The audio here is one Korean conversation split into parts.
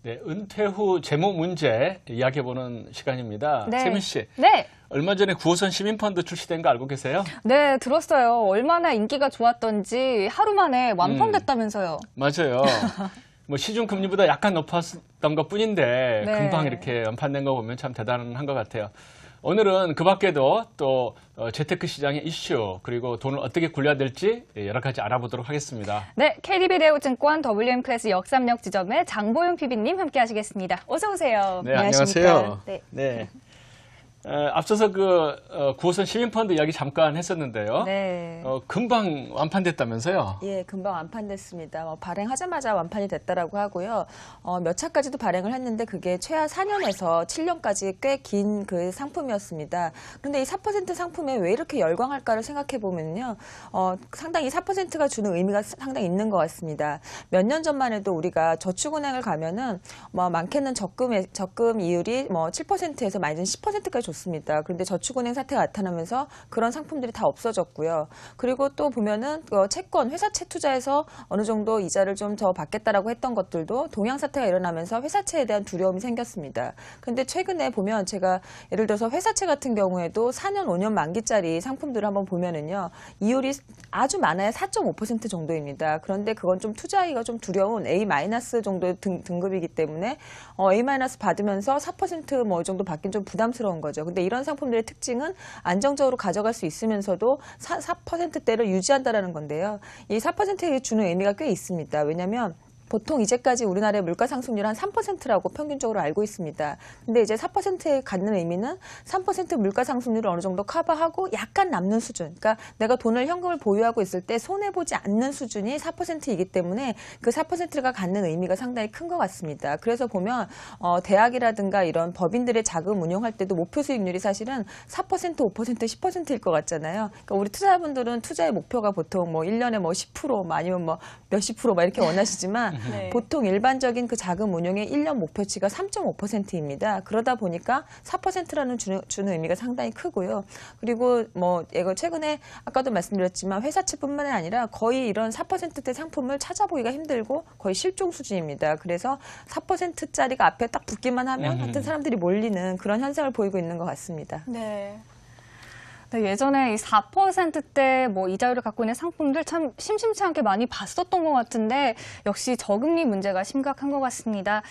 네, 은퇴 후 재무 문제 이야기해보는 시간입니다. 네. 세민 씨, 네. 얼마 전에 9호선 시민펀드 출시된 거 알고 계세요? 네, 들었어요. 얼마나 인기가 좋았던지 하루 만에 완판됐다면서요. 맞아요. 뭐 시중 금리보다 약간 높았던 것 뿐인데 네. 금방 이렇게 완판된 거 보면 참 대단한 것 같아요. 오늘은 그 밖에도 또 재테크 시장의 이슈 그리고 돈을 어떻게 굴려야 될지 여러 가지 알아보도록 하겠습니다. 네, KDB 레오증권 WM 클래스 역삼역 지점의 장보영 PB님 함께 하시겠습니다. 어서 오세요. 네, 안녕하십니까. 안녕하세요. 네. 네. 앞서서 9호선 시민펀드 이야기 잠깐 했었는데요. 네. 금방 완판됐다면서요? 예, 금방 완판됐습니다. 발행하자마자 완판이 됐다라고 하고요. 몇 차까지도 발행을 했는데 그게 최하 4년에서 7년까지 꽤 긴 그 상품이었습니다. 그런데 이 4% 상품에 왜 이렇게 열광할까를 생각해 보면요. 상당히 4%가 주는 의미가 상당히 있는 것 같습니다. 몇 년 전만 해도 우리가 저축은행을 가면은 많게는 적금 이율이 7%에서 마이너스 10%까지 좋습니다. 그런데 저축은행 사태가 나타나면서 그런 상품들이 다 없어졌고요. 그리고 또 보면은 채권, 회사채 투자에서 어느 정도 이자를 좀 더 받겠다라고 했던 것들도 동양 사태가 일어나면서 회사채에 대한 두려움이 생겼습니다. 그런데 최근에 보면 제가 예를 들어서 회사채 같은 경우에도 4년, 5년 만기짜리 상품들을 한번 보면은요. 이율이 아주 많아야 4.5% 정도입니다. 그런데 그건 좀 투자하기가 좀 두려운 A- 정도의 등급이기 때문에 A- 받으면서 4% 이 정도 받긴 좀 부담스러운 거죠. 근데 이런 상품들의 특징은 안정적으로 가져갈 수 있으면서도 4%대를 유지한다라는 건데요. 이 4%에 주는 의미가 꽤 있습니다. 왜냐하면 보통 이제까지 우리나라의 물가 상승률 한 3%라고 평균적으로 알고 있습니다. 근데 이제 4%에 갖는 의미는 3% 물가 상승률을 어느 정도 커버하고 약간 남는 수준. 그러니까 내가 돈을 현금을 보유하고 있을 때 손해보지 않는 수준이 4%이기 때문에 그 4%가 갖는 의미가 상당히 큰 것 같습니다. 그래서 보면 대학이라든가 이런 법인들의 자금 운용할 때도 목표 수익률이 사실은 4%, 5%, 10%일 것 같잖아요. 그러니까 우리 투자자분들은 투자의 목표가 보통 1년에 10% 아니면 몇십 프로 이렇게 원하시지만 네. 보통 일반적인 그 자금 운용의 1년 목표치가 3.5%입니다. 그러다 보니까 4%라는 주는 의미가 상당히 크고요. 그리고 이거 최근에 아까도 말씀드렸지만 회사채뿐만 아니라 거의 이런 4%대 상품을 찾아보기가 힘들고 거의 실종 수준입니다. 그래서 4%짜리가 앞에 딱 붙기만 하면 하여튼 사람들이 몰리는 그런 현상을 보이고 있는 것 같습니다. 네. 네, 예전에 이 4%대 이자율을 갖고 있는 상품들 참 심심치 않게 많이 봤었던 것 같은데 역시 저금리 문제가 심각한 것 같습니다.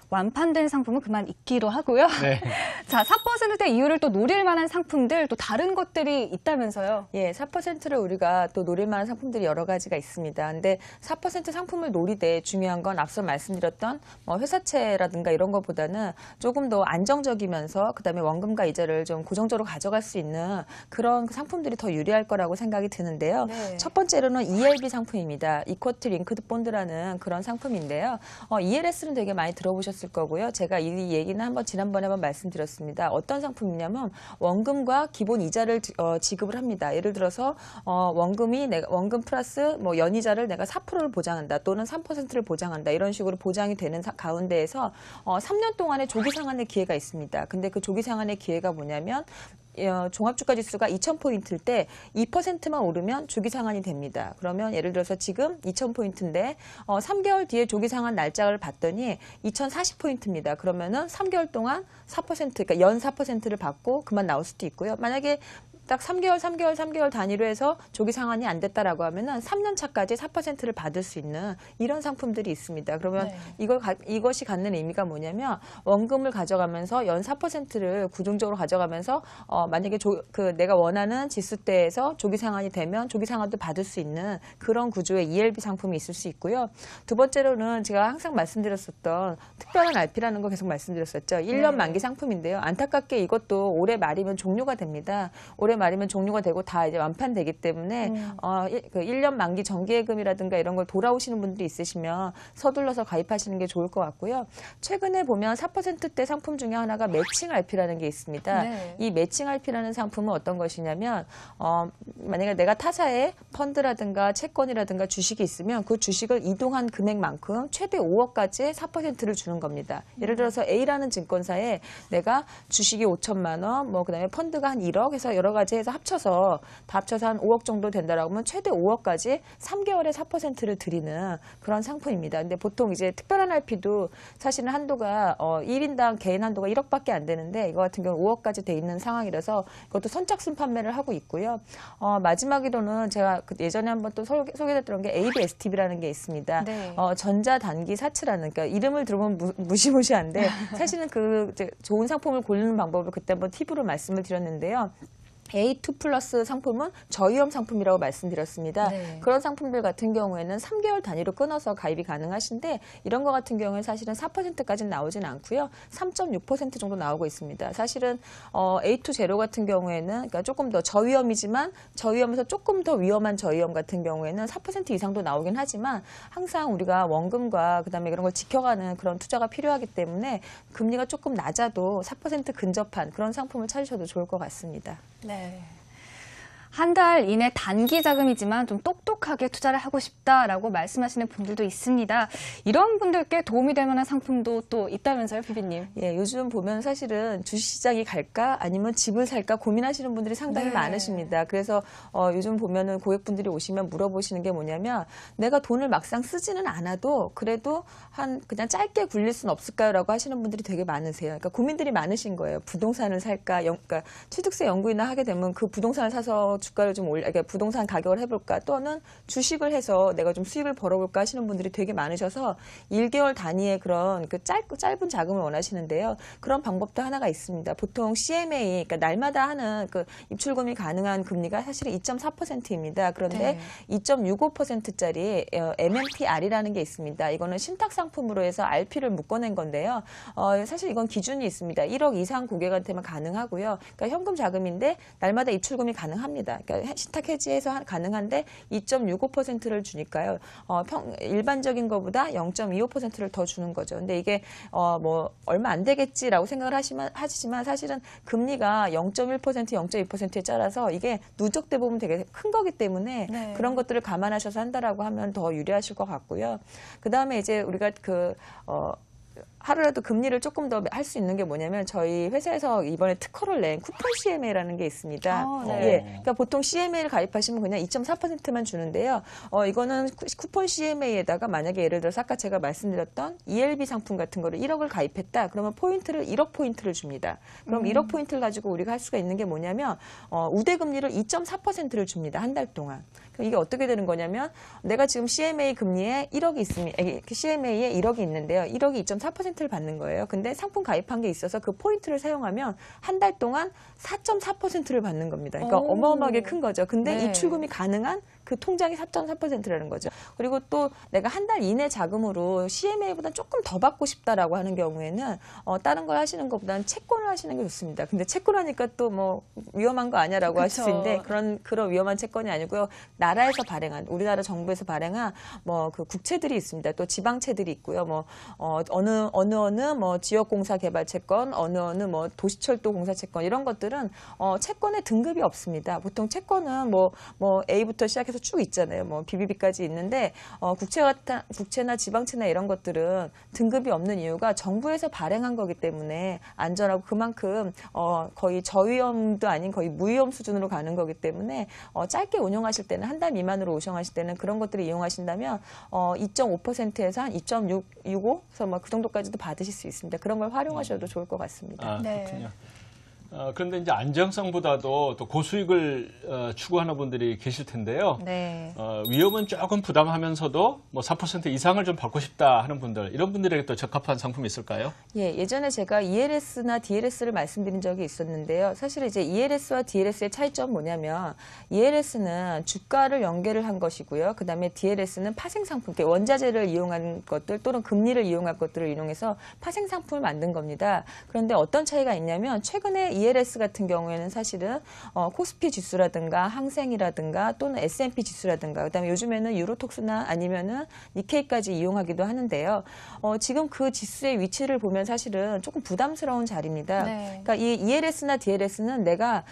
완판된 상품은 그만 잊기로 하고요. 네. 자, 4%대 이율을 또 노릴 만한 상품들 또 다른 것들이 있다면서요. 예, 4%를 우리가 또 노릴 만한 상품들이 여러 가지가 있습니다. 근데 4% 상품을 노리되 중요한 건 앞서 말씀드렸던 회사채라든가 이런 것보다는 조금 더 안정적이면서 그다음에 원금과 이자를 좀 고정적으로 가져갈 수 있는 그런 상품들이 더 유리할 거라고 생각이 드는데요. 네. 첫 번째로는 ELB 상품입니다. 이쿼트 링크드 본드라는 그런 상품인데요. ELS는 되게 많이 들어보셨을 거고요. 제가 이 얘기는 지난번에 한번 말씀드렸습니다. 어떤 상품이냐면 원금과 기본 이자를 지급을 합니다. 예를 들어서 원금 플러스 연이자를 내가 4%를 보장한다 또는 3%를 보장한다 이런 식으로 보장이 되는 가운데에서 3년 동안의 조기 상환의 기회가 있습니다. 근데 그 조기 상환의 기회가 뭐냐면 종합주가지수가 2,000포인트일 때 2%만 오르면 조기 상환이 됩니다. 그러면 예를 들어서 지금 2,000포인트인데 3개월 뒤에 조기 상환 날짜를 봤더니 2,040포인트입니다. 그러면은 3개월 동안 4%, 그러니까 연 4%를 받고 그만 나올 수도 있고요. 만약에 딱 3개월 단위로 해서 조기 상환이 안 됐다라고 하면은 3년 차까지 4%를 받을 수 있는 이런 상품들이 있습니다. 그러면 네. 이것이 갖는 의미가 뭐냐면 원금을 가져가면서 연 4%를 구중적으로 가져가면서 만약에 내가 원하는 지수대에서 조기 상환이 되면 조기 상환도 받을 수 있는 그런 구조의 ELB 상품이 있을 수 있고요. 두 번째로는 제가 항상 말씀드렸었던 특별한 RP라는 거 계속 말씀드렸었죠. 1년 만기 상품인데요. 안타깝게 이것도 올해 말이면 종료가 됩니다. 올해 말이면 종료가 되고 다 이제 완판되기 때문에 그 1년 만기 정기예금이라든가 이런 걸 돌아오시는 분들이 있으시면 서둘러서 가입하시는 게 좋을 것 같고요. 최근에 보면 4%대 상품 중에 하나가 매칭 RP라는 게 있습니다. 네. 이 매칭 RP라는 상품은 어떤 것이냐면 만약에 내가 타사에 펀드라든가 채권이라든가 주식이 있으면 그 주식을 이동한 금액만큼 최대 5억까지 4%를 주는 겁니다. 예를 들어서 A라는 증권사에 내가 주식이 5천만 원, 그다음에 펀드가 한 1억 해서 여러 가지 5개월까지 해서 다 합쳐서 한 5억 정도 된다라고 하면 최대 5억까지 3개월에 4%를 드리는 그런 상품입니다. 근데 보통 이제 특별한 RP도 사실은 한도가 1인당 개인 한도가 1억밖에 안 되는데 이거 같은 경우 5억까지 돼 있는 상황이라서 이것도 선착순 판매를 하고 있고요. 마지막으로는 제가 예전에 한번 또 소개했던 게 ABSTB라는 게 있습니다. 네. 전자단기 사치라는, 그러니까 이름을 들어보면 무시무시한데 사실은 그 이제 좋은 상품을 고르는 방법을 그때 한번 팁으로 말씀을 드렸는데요. A2 플러스 상품은 저위험 상품이라고 말씀드렸습니다. 네. 그런 상품들 같은 경우에는 3개월 단위로 끊어서 가입이 가능하신데 이런 거 같은 경우에는 사실은 4%까지는 나오진 않고요. 3.6% 정도 나오고 있습니다. 사실은 A2 제로 같은 경우에는 그러니까 조금 더 저위험이지만 저위험에서 조금 더 위험한 저위험 같은 경우에는 4% 이상도 나오긴 하지만 항상 우리가 원금과 그다음에 그런 걸 지켜가는 그런 투자가 필요하기 때문에 금리가 조금 낮아도 4% 근접한 그런 상품을 찾으셔도 좋을 것 같습니다. 네. 한 달 이내 단기 자금이지만 좀 똑똑하게 투자를 하고 싶다라고 말씀하시는 분들도 있습니다. 이런 분들께 도움이 될 만한 상품도 또 있다면서요, 피비님? 예, 요즘 보면 사실은 주식시장이 갈까 아니면 집을 살까 고민하시는 분들이 상당히 네. 많으십니다. 그래서 요즘 보면은 고객분들이 오시면 물어보시는 게 뭐냐면 내가 돈을 막상 쓰지는 않아도 그래도 그냥 짧게 굴릴 수는 없을까요?라고 하시는 분들이 되게 많으세요. 그러니까 고민들이 많으신 거예요. 부동산을 살까, 그러니까 취득세 연구이나 하게 되면 그 부동산을 사서 주가를 좀 그러니까 부동산 가격을 해볼까 또는 주식을 해서 내가 좀 수익을 벌어볼까 하시는 분들이 되게 많으셔서 1개월 단위의 그런 그 짧은 자금을 원하시는데요. 그런 방법도 하나가 있습니다. 보통 CMA, 그러니까 날마다 하는 그 입출금이 가능한 금리가 사실 2.4%입니다. 그런데 네. 2.65%짜리 MMPR이라는 게 있습니다. 이거는 신탁 상품으로 해서 RP를 묶어낸 건데요. 사실 이건 기준이 있습니다. 1억 이상 고객한테만 가능하고요. 그러니까 현금 자금인데 날마다 입출금이 가능합니다. 그러니까 신탁 해지해서 가능한데 2.65%를 주니까요. 일반적인 것보다 0.25%를 더 주는 거죠. 근데 이게 뭐 얼마 안 되겠지라고 생각을 하시지만 사실은 금리가 0.1%, 0.2%에 따라서 이게 누적돼 보면 되게 큰 거기 때문에 네. 그런 것들을 감안하셔서 한다라고 하면 더 유리하실 것 같고요. 그 다음에 이제 우리가 하루라도 금리를 조금 더 할 수 있는 게 뭐냐면 저희 회사에서 이번에 특허를 낸 쿠폰 CMA라는 게 있습니다. 아, 네. 예, 그러니까 보통 CMA를 가입하시면 그냥 2.4%만 주는데요. 이거는 쿠폰 CMA에다가 만약에 예를 들어서 아까 제가 말씀드렸던 ELB 상품 같은 거를 1억을 가입했다. 그러면 포인트를 1억 포인트를 줍니다. 그럼 1억 포인트를 가지고 우리가 할 수가 있는 게 뭐냐면 우대 금리를 2.4%를 줍니다. 한 달 동안. 이게 어떻게 되는 거냐면 내가 지금 CMA 금리에 1억이 있습니다. CMA에 1억이 있는데요. 1억이 2.4%를 받는 거예요. 근데 상품 가입한 게 있어서 그 포인트를 사용하면 한 달 동안 4.4%를 받는 겁니다. 그러니까 오. 어마어마하게 큰 거죠. 근데 네. 입출금이 가능한 그 통장이 4.4%라는 거죠. 그리고 또 내가 한 달 이내 자금으로 CMA보다 조금 더 받고 싶다라고 하는 경우에는 다른 걸 하시는 것보다는 채권을 하시는 게 좋습니다. 근데 채권하니까 또 뭐 위험한 거 아니야라고 하실 수 그쵸. 있는데 그런 위험한 채권이 아니고요. 나라에서 발행한 우리나라 정부에서 발행한 뭐 그 국채들이 있습니다. 또 지방채들이 있고요. 뭐 어느 뭐 지역공사 개발 채권, 어느 뭐 도시철도 공사 채권 이런 것들은 채권의 등급이 없습니다. 보통 채권은 뭐 A부터 시작해서 쭉 있잖아요. 뭐 BBB까지 있는데 국채나 지방채나 이런 것들은 등급이 없는 이유가 정부에서 발행한 거기 때문에 안전하고 그만큼 거의 저위험도 아닌 거의 무위험 수준으로 가는 거기 때문에 짧게 운용하실 때는 한 달 미만으로 운용하실 때는 그런 것들을 이용하신다면 2.5%에서 한 2.65, 그래서 막 그 정도까지도 받으실 수 있습니다. 그런 걸 활용하셔도 좋을 것 같습니다. 아, 네. 그렇군요. 그런데 이제 안정성보다도 또 고수익을 추구하는 분들이 계실 텐데요. 네. 위험은 조금 부담하면서도 뭐 4% 이상을 좀 받고 싶다 하는 분들, 이런 분들에게 또 적합한 상품이 있을까요? 예, 예전에 제가 ELS나 DLS를 말씀드린 적이 있었는데요. 사실 이제 ELS와 DLS의 차이점은 뭐냐면 ELS는 주가를 연계를 한 것이고요. 그다음에 DLS는 파생 상품, 원자재를 이용한 것들 또는 금리를 이용한 것들을 이용해서 파생 상품을 만든 겁니다. 그런데 어떤 차이가 있냐면 최근에 ELS 같은 경우에는 사실은 코스피 지수라든가 항생이라든가 또는 S&P 지수라든가 그다음에 요즘에는 유로톡스나 아니면은 니케이까지 이용하기도 하는데요. 지금 그 지수의 위치를 보면 사실은 조금 부담스러운 자리입니다. 네. 그러니까 이 ELS나 DLS는 내가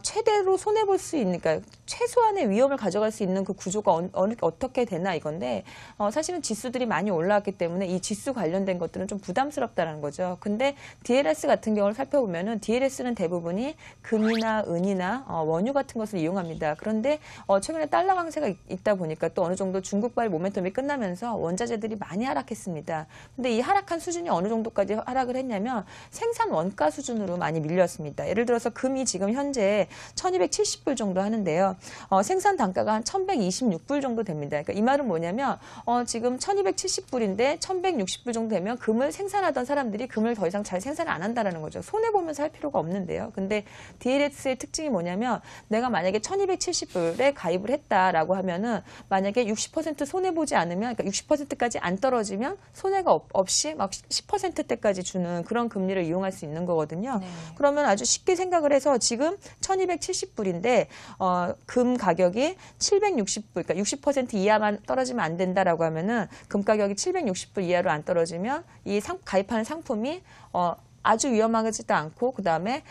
최대로 손해 볼 수 있는, 그러니까 최소한의 위험을 가져갈 수 있는 그 구조가 어떻게 되나 이건데 사실은 지수들이 많이 올라왔기 때문에 이 지수 관련된 것들은 좀 부담스럽다는 거죠. 근데 DLS 같은 경우를 살펴보면은 DLS는 투자자들은 대부분이 금이나 은이나 원유 같은 것을 이용합니다. 그런데 최근에 달러 강세가 있다 보니까 또 어느 정도 중국발 모멘텀이 끝나면서 원자재들이 많이 하락했습니다. 근데 이 하락한 수준이 어느 정도까지 하락을 했냐면 생산 원가 수준으로 많이 밀렸습니다. 예를 들어서 금이 지금 현재 1270불 정도 하는데요. 생산 단가가 한 1126불 정도 됩니다. 그러니까 이 말은 뭐냐면 지금 1270불인데 1160불 정도 되면 금을 생산하던 사람들이 금을 더 이상 잘 생산을 안 한다라는 거죠. 손해보면서 할 필요가 없는데요. 근데 DLS의 특징이 뭐냐면 내가 만약에 1270불에 가입을 했다라고 하면은 만약에 60% 손해보지 않으면 그러니까 60%까지 안 떨어지면 손해가 없이 막 10%대까지 주는 그런 금리를 이용할 수 있는 거거든요. 네. 그러면 아주 쉽게 생각을 해서 지금 1270불인데 금 가격이 760불, 그러니까 60% 이하만 떨어지면 안 된다라고 하면은 금 가격이 760불 이하로 안 떨어지면 이 가입하는 상품이 아주 위험하지도 않고 그다음에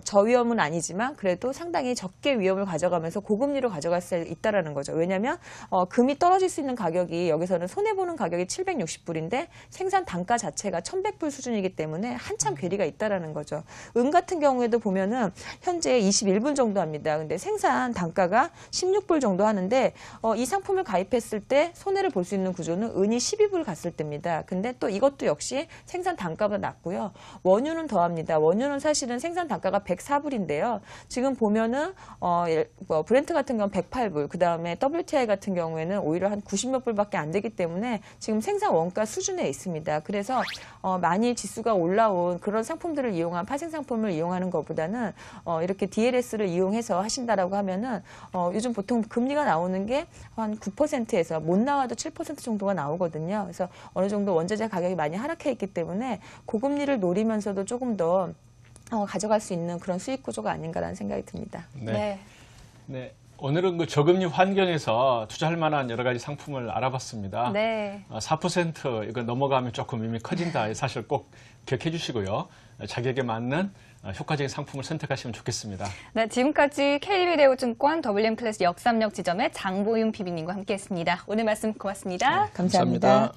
저위험은 아니지만 그래도 상당히 적게 위험을 가져가면서 고금리로 가져갈 수 있다라는 거죠. 왜냐하면 금이 떨어질 수 있는 가격이 여기서는 손해보는 가격이 760불인데 생산 단가 자체가 1100불 수준이기 때문에 한참 괴리가 있다라는 거죠. 은 같은 경우에도 보면은 현재 21불 정도 합니다. 근데 생산 단가가 16불 정도 하는데 이 상품을 가입했을 때 손해를 볼 수 있는 구조는 은이 12불 갔을 때입니다. 근데 또 이것도 역시 생산 단가보다 낮고요. 원유는 더합니다. 원유는 사실은 생산 단가가 104불인데요. 지금 보면은 브렌트 같은 경우는 108불, 그 다음에 WTI 같은 경우에는 오히려 한 90몇 불밖에 안 되기 때문에 지금 생산 원가 수준에 있습니다. 그래서 많이 지수가 올라온 그런 상품들을 이용한 파생 상품을 이용하는 것보다는 이렇게 DLS를 이용해서 하신다라고 하면은 요즘 보통 금리가 나오는 게 한 9%에서 못 나와도 7% 정도가 나오거든요. 그래서 어느 정도 원자재 가격이 많이 하락해 있기 때문에 고금리를 노리면서도 조금 더 가져갈 수 있는 그런 수익 구조가 아닌가라는 생각이 듭니다. 네. 네. 오늘은 그 저금리 환경에서 투자할 만한 여러 가지 상품을 알아봤습니다. 네. 4% 이거 넘어가면 조금 의미 커진다. 사실 꼭 기억해 주시고요. 자격에 맞는 효과적인 상품을 선택하시면 좋겠습니다. 네, 지금까지 KB대우증권 WM 플러스 역삼역 지점의 장보윤 PB님과 함께했습니다. 오늘 말씀 고맙습니다. 감사합니다.